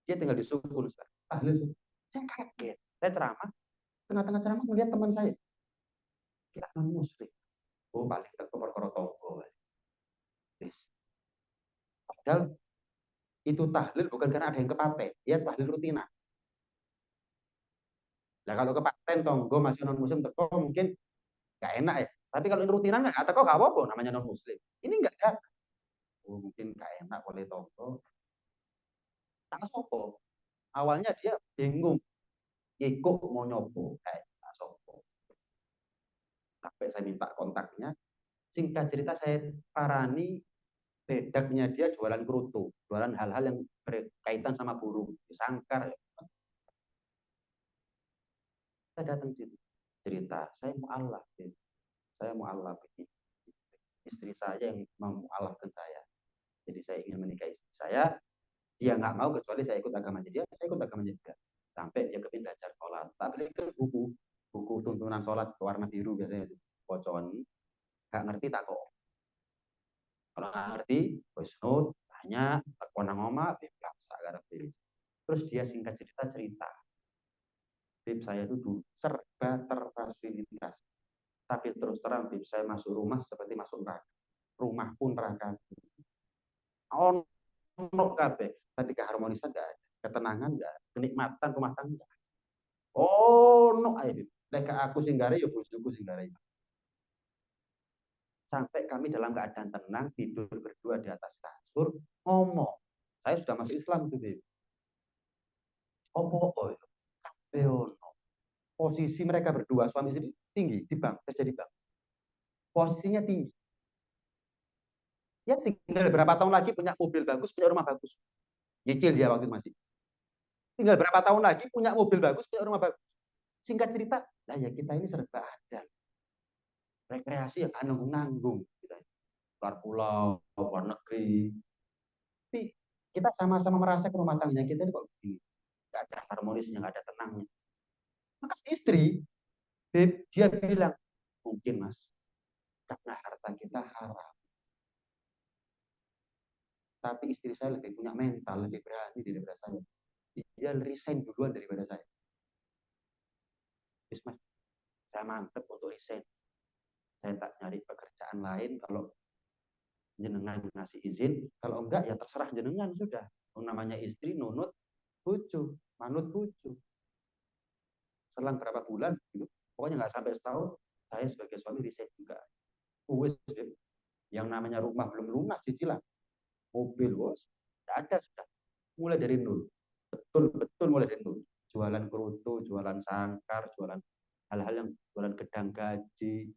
Dia tinggal di Sukun. Tahlil. Saya kaget. Saya ceramah. Tengah-tengah ceramah melihat teman saya. Kira non muslim. Oh paling ke perkara tonggo. Padahal itu tahlil bukan karena ada yang kepaten. Dia tahlil rutinan. Nah kalau kepaten tonggo masih non muslim teko mungkin nggak enak ya. Tapi kalau rutinan nggak teko nggak apa-apa namanya non muslim. Ini nggak ada. Oh, mungkin nggak enak oleh tonggo. Tak sopo. Awalnya dia bingung. Ikut mau nyopo. Sopo. Sampai saya minta kontaknya. Singkat cerita saya parani bedaknya dia jualan kerutu, jualan hal-hal yang berkaitan sama burung, sangkar. Saya datang situ cerita, saya mualaf, saya mualaf ini istri saya yang memualafkan saya. Jadi saya ingin menikahi istri saya, dia nggak mau kecuali saya ikut agamanya dia, saya ikut agamanya dia. Sampai dia kepingin belajar sholat. Tak belikan buku tuntunan sholat warna biru biasanya pocon. Nggak ngerti tak kok. Kalau nggak ngerti, voice note, tanya, konang ngoma, bebas, ngerti. Terus dia singkat cerita, Bib saya itu dulu serba terfasilitasi. Tapi terus terang, Bib saya masuk rumah seperti masuk neraka. Rumah pun neraka. Ono kabeh. Tapi keharmonisan enggak ada. Ketenangan enggak ada. Kenikmatan rumah tangga. Oh, no ayo. Lek aku singgare ya bojoku singgare. Sampai kami dalam keadaan tenang tidur berdua di atas kasur ngomong. Saya sudah masuk Islam tuh, Bib. Oh, oh. Posisi mereka berdua suami istri tinggi di bank, kerja di bank. Posisinya tinggi. Ya tinggal berapa tahun lagi punya mobil bagus, punya rumah bagus. Nyicil dia waktu itu masih. Tinggal berapa tahun lagi punya mobil bagus, punya rumah bagus. Singkat cerita, nah ya kita ini serba ada. Rekreasi yang nanggung-nanggung. Kita keluar pulau, luar negeri. Tapi kita sama-sama merasa ke rumah tangganya kita ini kok begini. Gak ada harmonisnya, gak ada tenangnya. Maka istri, dia bilang, mungkin mas, karena harta kita haram. Tapi istri saya lebih punya mental, lebih berani daripada saya. Dia resign duluan daripada saya. Terus mas, saya mantep untuk resign. Saya tak nyari pekerjaan lain kalau jenengan ngasih izin. Kalau enggak ya terserah jenengan sudah. Namanya istri nunut bucu, manut bucu. Selang berapa bulan, gitu. Pokoknya nggak sampai setahun, saya sebagai suami resign juga. Yang namanya rumah belum lunas cicilan, mobil bos, tidak ada sudah. Mulai dari nol, betul mulai dari nol. Jualan kerutu, jualan sangkar, jualan hal-hal yang jualan gedang gaji,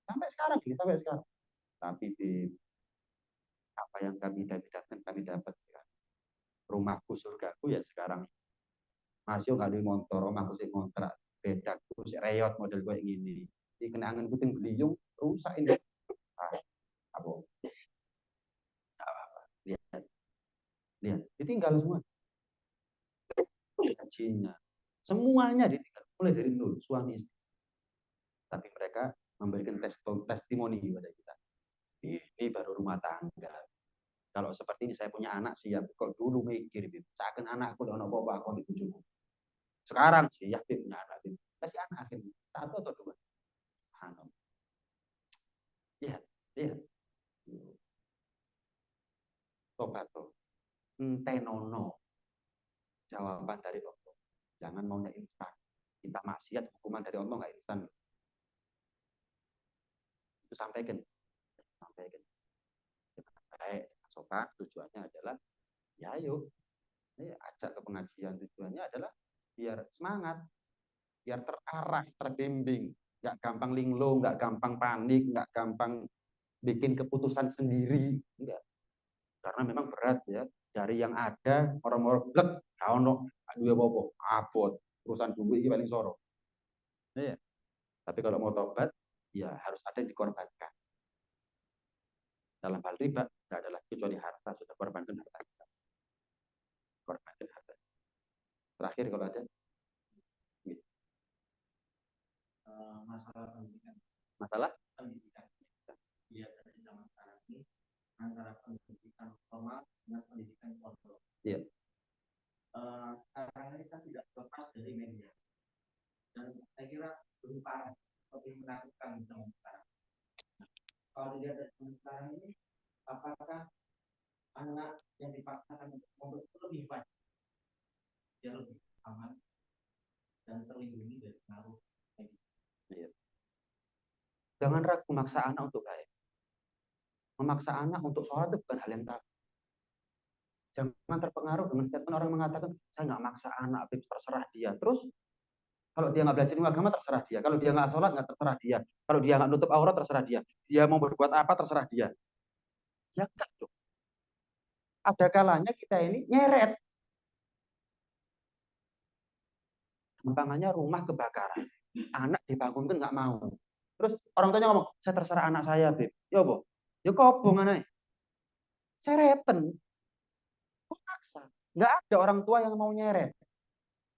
sampai sekarang ini, sampai sekarang. Tapi di apa yang kami dapatkan, kami dapat sekarang. Rumahku, surgaku ya sekarang. Masih nggak ada motor, rumahku sih kontrak, bedaku sih reyot model gue ini. Di kena angin puting beliung, rusak ini. Apa? Lihat, lihat, ditinggal semua. Gajinya, semuanya ditinggal, mulai dari nol, suami istri. Tapi mereka memberikan testimoni kepada kita. Ini baru rumah tangga. Kalau seperti ini saya punya anak siap. Kok dulu mikir, seakan anakku udah ono bapak aku dibujuk. Sekarang sih ya punya anak. Kasih anak akhirnya satu atau dua. Lihat, lihat. Tobat tuh. Tenono. Jawaban dari Allah. Jangan maunya instan. Kita maksiat hukuman dari Allah nggak instan. Itu sampaikan. Sampaikan. Baik, sopan tujuannya adalah ya ayo ajak ke pengajian, tujuannya adalah biar semangat, biar terarah, terbimbing, nggak gampang linglung, nggak gampang panik, nggak gampang bikin keputusan sendiri, enggak. Karena memang berat ya, dari yang ada orang-orang blek, kau no, dua bobo, abot, urusan dulu ini paling soro. Ya. Tapi kalau mau tobat, ya harus ada yang dikorbankan. Dalam hal riba, nggak ada lagi kecuali harta, sudah korbankan harta kita. Korbankan harta. Terakhir kalau ada, masalah pendidikan. Masalah pendidikan. Iya, dari zaman sekarang ini antara pendidikan formal dengan pendidikan kontrol. Iya. Sekarang ini kita tidak lepas dari media. Dan saya kira belum parah, lebih menakutkan zaman sekarang. Kalau dilihat dari zaman sekarang ini, apakah anak yang dipaksakan untuk mondok itu lebih baik? Dia lebih aman dan terlindungi dari pengaruh. Iya. Jangan ragu memaksa anak untuk baik. Memaksa anak untuk sholat itu bukan hal yang tabu. Jangan terpengaruh dengan statement orang mengatakan, saya nggak maksa anak, terserah dia. Terus Kalau dia nggak belajar ilmu agama terserah dia. Kalau dia nggak sholat nggak terserah dia. Kalau dia nggak nutup aurat terserah dia. Dia mau berbuat apa terserah dia. Ya enggak dong. Ada kalanya kita ini nyeret. Gampangannya rumah kebakaran. Anak dibangunkan nggak mau. Terus orang tuanya ngomong, saya terserah anak saya, Beb. Ya boh. Ya kobong anaknya. Cereten. Kok paksa? Nggak ada orang tua yang mau nyeret.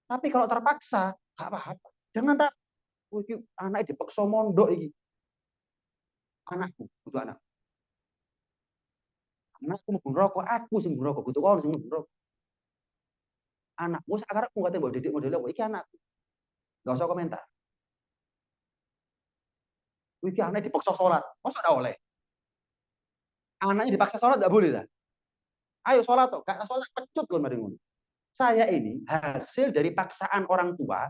Tapi kalau terpaksa, nggak apa-apa. Jangan tak, anak dipaksa mondok ini. Anakku, butuh anak. Anakku mau rokok, aku sih mau rokok. Butuh kau sih mau rokok. Anakmu sekarang aku nggak tahu didik modelnya, iki anakku. Nggak usah komentar. Iki anak dipaksa sholat. Masa nggak oleh? Anaknya dipaksa sholat nggak boleh lah. Ayo sholat tuh, gak sholat pecut kan mari ngono. Saya ini hasil dari paksaan orang tua,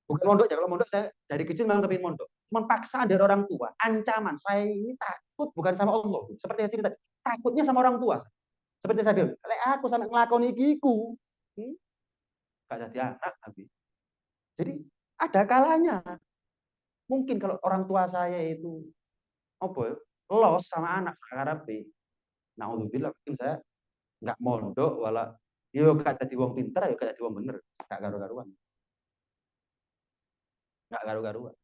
bukan mondok ya. Kalau mondok saya dari kecil memang kepingin mondok. Cuman paksaan dari orang tua, ancaman. Saya ini takut bukan sama Allah. Seperti yang saya tadi, takutnya sama orang tua. Seperti saya bilang, kalau aku sampai ngelakoni giku, gak jadi anak habis. Jadi ada kalanya. Mungkin kalau orang tua saya itu apa ya, los sama anak sekarang nah mungkin saya nggak mondok wala yo gak jadi wong pinter yo gak jadi wong bener gak garu-garuan gak garu-garuan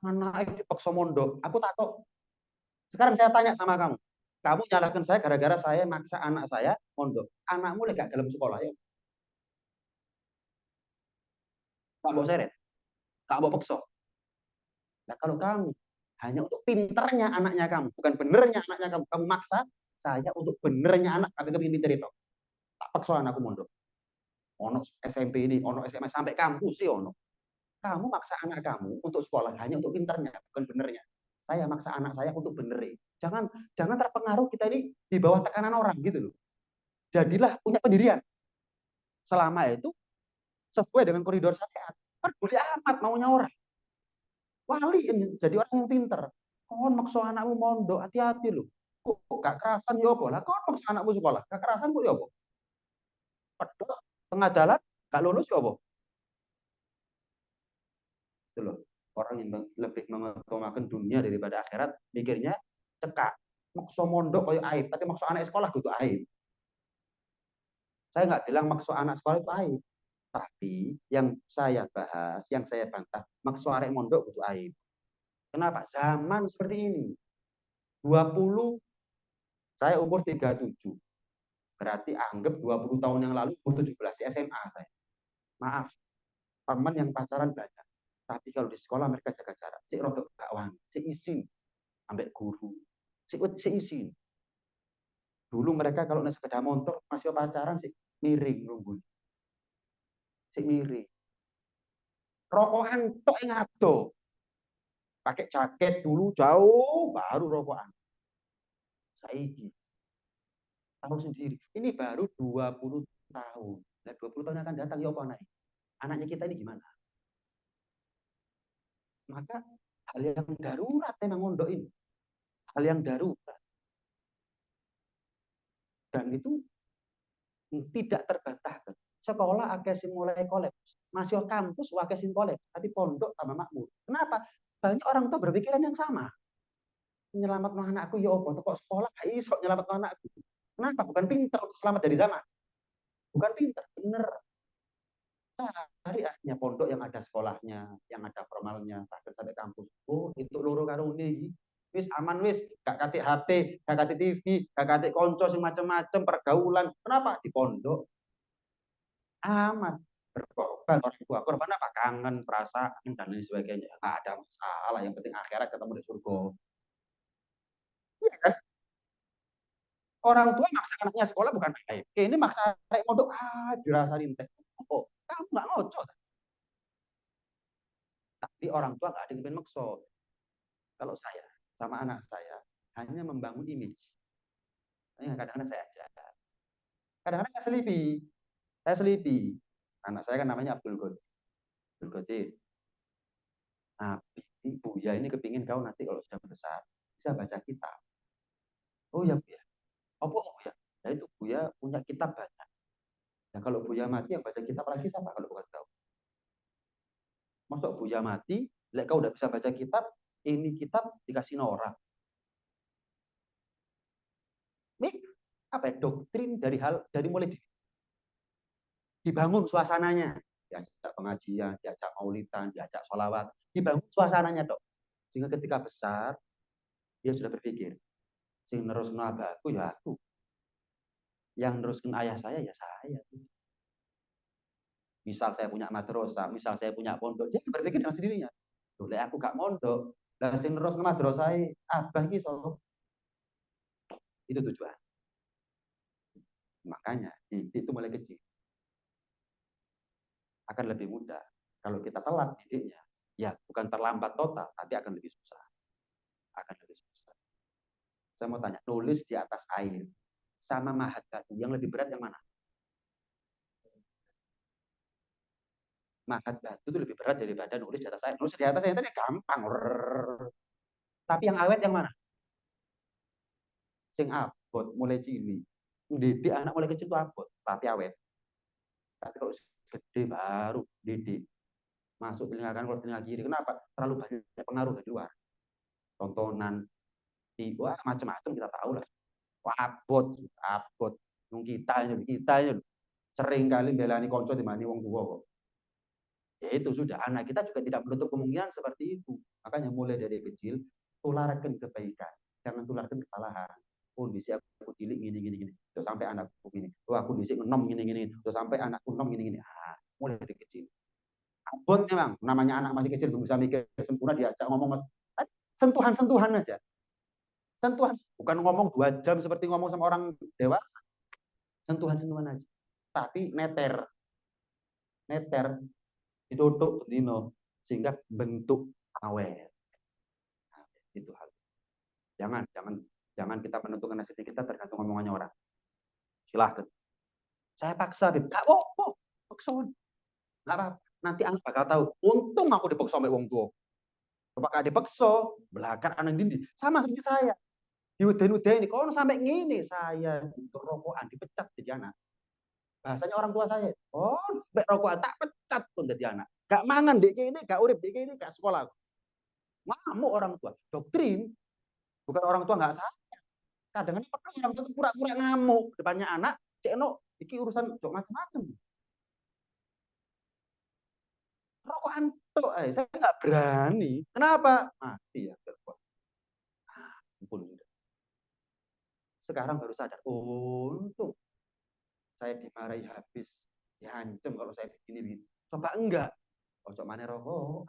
anak itu dipaksa mondok aku takut sekarang saya tanya sama kamu kamu nyalahkan saya gara-gara saya maksa anak saya mondok anakmu lagi gak dalam sekolah ya gak mau seret gak mau paksa nah kalau kamu hanya untuk pinternya anaknya kamu bukan benernya anaknya kamu kamu maksa saya untuk benernya anak tapi kepingin pinter itu tak paksa anakku mondok ono SMP ini ono SMA sampai kampus sih ono kamu maksa anak kamu untuk sekolah hanya untuk pinternya, bukan benernya. Saya maksa anak saya untuk benerin. Jangan jangan terpengaruh kita ini di bawah tekanan orang gitu loh. Jadilah punya pendirian. Selama itu sesuai dengan koridor syariat. Peduli amat maunya orang. Wali ini jadi orang yang pinter. Kon maksa anakmu mondok, hati-hati loh. Kok gak kerasan ya apa? Lah kon maksa anakmu sekolah, gak kerasan kok ya apa? Pedot tengah jalan gak lulus ya apa? Itu loh. Orang yang lebih mengutamakan dunia daripada akhirat, mikirnya cekak. Makso mondok kayak aib, tapi makso anak sekolah itu aib. Saya nggak bilang makso anak sekolah itu aib. Tapi yang saya bahas, yang saya bantah, makso arek mondok itu aib. Kenapa? Zaman seperti ini. 20, saya umur 37. Berarti anggap 20 tahun yang lalu umur 17 SMA saya. Maaf, teman yang pacaran banyak. Tapi kalau di sekolah mereka jaga jarak. Si rodok gak wangi, si izin ambek guru. Si izin. Dulu mereka kalau naik sepeda motor masih pacaran sih miring nunggu. Si miring. Rokokan tok yang ado. Pakai jaket dulu jauh baru rokokan. Saiki tahu sendiri. Ini baru 20 tahun. Nah, 20 tahun akan datang ya apa anaknya? Anaknya kita ini gimana? Maka hal yang darurat memang mondok ini. Hal yang darurat. Dan itu tidak terbantahkan. Sekolah agak sing mulai kolaps. Masih kampus agak sing kolaps, tapi pondok tambah makmur. Kenapa? Banyak orang tua berpikiran yang sama. Menyelamatkan anakku ya apa? Kok sekolah gak iso nyelamatkan anakku. Kenapa? Bukan pinter untuk selamat dari zaman. Bukan pinter, bener. Cari ahnya pondok yang ada sekolahnya, yang ada formalnya, bahkan sampai kampus. Oh, itu loro karo ini. Wis aman wis, gak katik HP, gak katik TV, gak katik konco sing macam-macam pergaulan. Kenapa? Di pondok aman berkorban orang tua korban apa kangen perasaan dan lain sebagainya nggak ada masalah yang penting akhirat ketemu di surga ya kan orang tua maksa anaknya sekolah bukan baik ini maksa anak mondok dirasain teh oh kamu nggak ngocok tapi orang tua nggak ada yang pengen makso kalau saya sama anak saya hanya membangun image kadang-kadang saya aja kadang-kadang saya selipi anak saya kan namanya Abdul Ghani Abdul Ghani Nabi Buya ini kepingin kau nanti kalau sudah besar bisa baca kitab. Oh ya Bu ya. Oh ya. Nah itu Buya punya kitab banyak. Nah, kalau Buya mati yang baca kitab lagi siapa kalau bukan kau? Masuk Buya mati, lek kau udah bisa baca kitab, ini kitab dikasih Nora. Ini apa ya, doktrin dari mulai dibangun suasananya, diajak pengajian, diajak maulidan, diajak sholawat, dibangun suasananya dok. Sehingga ketika besar dia sudah berpikir, sing nerus abahku ya aku, yang neruskan ayah saya ya saya. Misal saya punya madrasah, misal saya punya pondok, dia berpikir dengan sendirinya. Boleh aku gak mondok, dan sing nerus madrasah abah iki so. Itu tujuan. Makanya itu mulai kecil akan lebih mudah. Kalau kita telat didiknya, ya bukan terlambat total, tapi akan lebih susah. Akan lebih susah. Saya mau tanya, nulis di atas air sama mahat batu, yang lebih berat yang mana? Mahat batu itu lebih berat daripada nulis di atas air. Nulis di atas air tadi gampang. Tapi yang awet yang mana? Sing abot mulai cilik. Didik anak mulai kecil itu abot, tapi awet. Tapi kalau gede baru didik. Masuk telinga kanan, kalau telinga kiri. Kenapa? Terlalu banyak pengaruh dari luar. Tontonan, wah macam-macam kita tahu lah. Abot, abot. Kita ini sering kali belani konco di mana wong tua kok. Ya itu sudah, anak kita juga tidak menutup kemungkinan seperti itu. Makanya mulai dari kecil tularkan kebaikan, jangan tularkan kesalahan. Oh bisa aku cilik gini, terus sampai anakku gini. Oh aku bisa enom gini, terus sampai anakku enom gini. Mulai dari kecil. Abot memang, namanya anak masih kecil belum bisa mikir sempurna, diajak ngomong sentuhan-sentuhan aja. Sentuhan, bukan ngomong 2 jam seperti ngomong sama orang dewasa. Sentuhan-sentuhan aja. Tapi neter ditutup dino sehingga bentuk awet. Nah, itu hal. Jangan kita menentukan nasib kita tergantung omongannya orang. Silahkan. Saya paksa, Bib. Gak apa-apa. Paksa. Gak apa-apa. Nanti anak bakal tahu. Untung aku dipaksa sampai wong tua. Bapak dipaksa, belakang anak dindi. Sama seperti saya. Di udah ini, kalau sampai ngini, saya untuk rokokan dipecat jadi anak. Bahasanya orang tua saya. Oh, sampai rokokan tak pecat pun jadi anak. Gak mangan dek ini, gak urip dek ini, gak sekolah. Ngamuk orang tua. Doktrin, bukan orang tua nggak salah. Kadang-kadang orang tua itu pura-pura ngamuk depannya anak. Ceno, iki urusan macam-macam. Rokokan tuh, saya nggak berani. Kenapa? Mati ya. Ampun. Sekarang baru sadar. Untung saya dimarahi habis. Dihancam kalau saya begini. Coba enggak. Ojo mana rokok.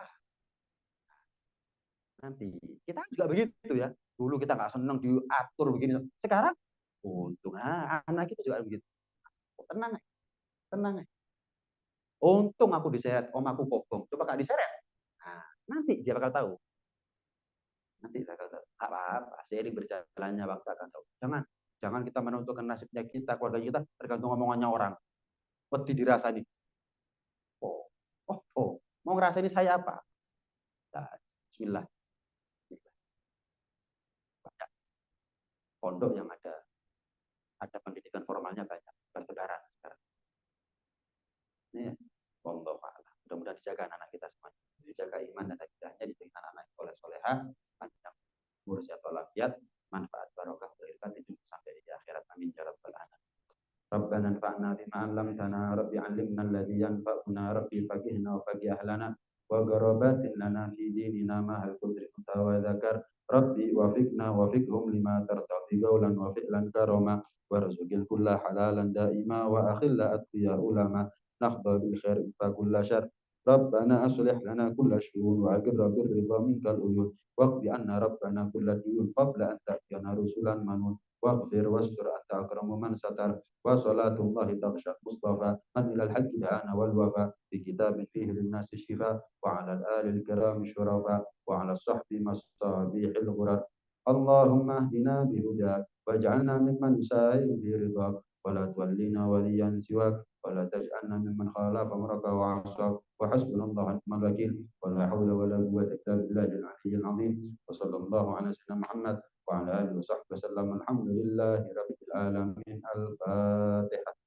Nanti kita juga begitu ya. Dulu kita nggak senang diatur begini. Sekarang untung anak kita juga begitu. Tenang, tenang. Untung aku diseret, om aku kokong. Coba gak diseret. Nah, nanti dia bakal tahu. Nanti bakal tahu. Apa-apa, seiring berjalannya waktu akan tahu. Jangan kita menentukan nasibnya kita, keluarga kita tergantung omongannya orang. Wedi dirasani. Oh, mau ngerasain saya apa? Nah, Bismillah. Banyak pondok yang ada pendidikan formalnya banyak, bertebaran sekarang. Ini pondok Allah. Mudah-mudahan dijaga anak kita semua, dijaga iman dan akidahnya, dijaga anak soleh soleha, panjang umur sehat walafiat, manfaat barokah berkah di dunia sampai di akhirat. Amin ya rabbal alamin. Rabbana anfa'na bima 'allamtana, rabbi 'allimna alladhi yanfa'una, rabbi faqihna wa faqih ahlana wa gharabatin lana fi dinina ma hal qudri wa dzakar rabbi wafiqhum lima tartadi qawlan wa fi'lan karama warzuqil kulla halalan daima wa akhilla atqiya ulama nakhda bil khair fa kulla syar rabbana aslih lana kulla syu'un wa aqirra bir ridha minkal uyun waqdi anna rabbana kulla diyun qabla an ta'tiyana rusulan manun واغفر واستر أنت أكرم من ستر وصلاة الله تغشى المصطفى من إلى الحق دعانا والوفاء بكتاب فيه للناس الشفاء وعلى الآل الكرام الشرفاء وعلى الصحب مصابيح الغرر اللهم اهدنا بهداك واجعلنا ممن يسائر في رضاك ولا تولنا وليا سواك ولا تجعلنا ممن خالف أمرك وعصاك وحسبنا الله ونعم الوكيل ولا حول ولا قوة إلا بالله العلي العظيم وصلى الله على سيدنا محمد وعلى آله وصحبه وسلم الحمد لله رب العالمين الفاتحة.